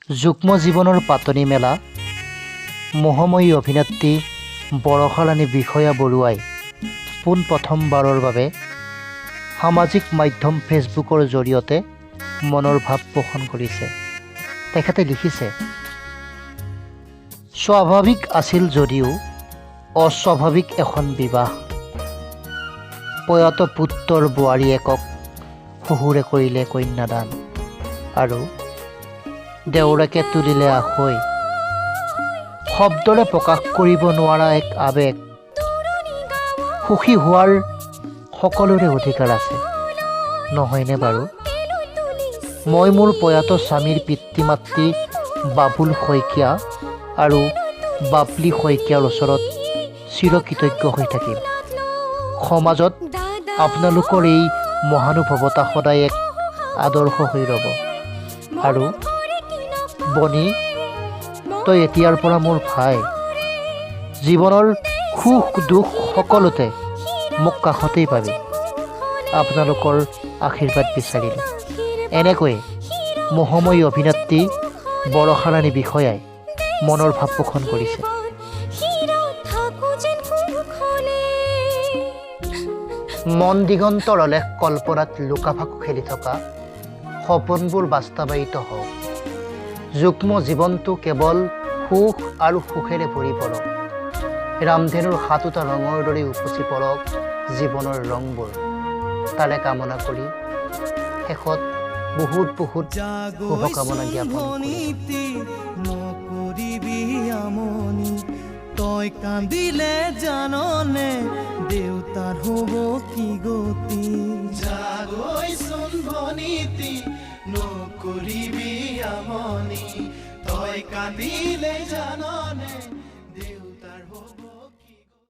যুগ্ম জীৱনৰ পাতনি মেলা মোহময়ী অভিনেত্ৰী বৰষাৰাণী বিষয়া বৰুৱাই পোনপ্ৰথমবাৰৰ বাবে সামাজিক মাধ্যম ফেচবুকৰ জৰিয়তে মনৰ ভাৱ পোষণ কৰিছে। তেখেতে লিখিছে, স্বাভাৱিক আছিল যদিও অস্বাভাৱিক এখন বিবাহ। প্ৰয়াত পুত্ৰৰ বোৱাৰীয়েকক শহুৰে কৰিলে কন্যাদান আৰু দেউৰাকে তুলিলে আখৈ। শব্দৰে প্ৰকাশ কৰিব নোৱাৰা এক আৱেগ। সুখী হোৱাৰ সকলোৰে অধিকাৰ আছে, নহয়নে বাৰু? মই মোৰ প্ৰয়াত স্বামীৰ পিতৃ মাতৃ বাবুল শইকীয়া আৰু বাবলি শইকীয়াৰ ওচৰত চিৰকৃতজ্ঞ হৈ থাকিম। সমাজত আপোনালোকৰ এই মহানুভৱতা সদায় এক আদৰ্শ হৈ ৰ'ব। আৰু বনি, তই এতিয়াৰ পৰা মোৰ ভাই। জীৱনৰ সুখ দুখ সকলোতে মোক কাষতেই পাবি। আপোনালোকৰ আশীৰ্বাদ বিচাৰিলে। এনেকৈয়ে মোহময়ী অভিনেত্ৰী বৰষাৰাণী বিষয়াই মনৰ ভাৱ পোষণ কৰিছে। মন দিগন্তৰ অলেখ কল্পনাত লুকাভাকু খেলি থকা সপোনবোৰ বাস্তৱায়িত হওক। যুগ্ম জীৱনটো কেৱল সুখ আৰু সুখেৰে ভৰি পৰক। ৰামধেনুৰ 7টা ৰঙৰ দৰে উপচি পৰক জীৱনৰ ৰংবোৰ। তাৰে কামনা কৰি শেষত বহুত শুভকামনা জ্ঞাপন কৰিছোঁ। তই কান্দিলে জাননে দেউতাৰ হ'ব কি গতি। জাগৈচোন ভনীতি নকৰিবি আমনি, তই কান্দিলে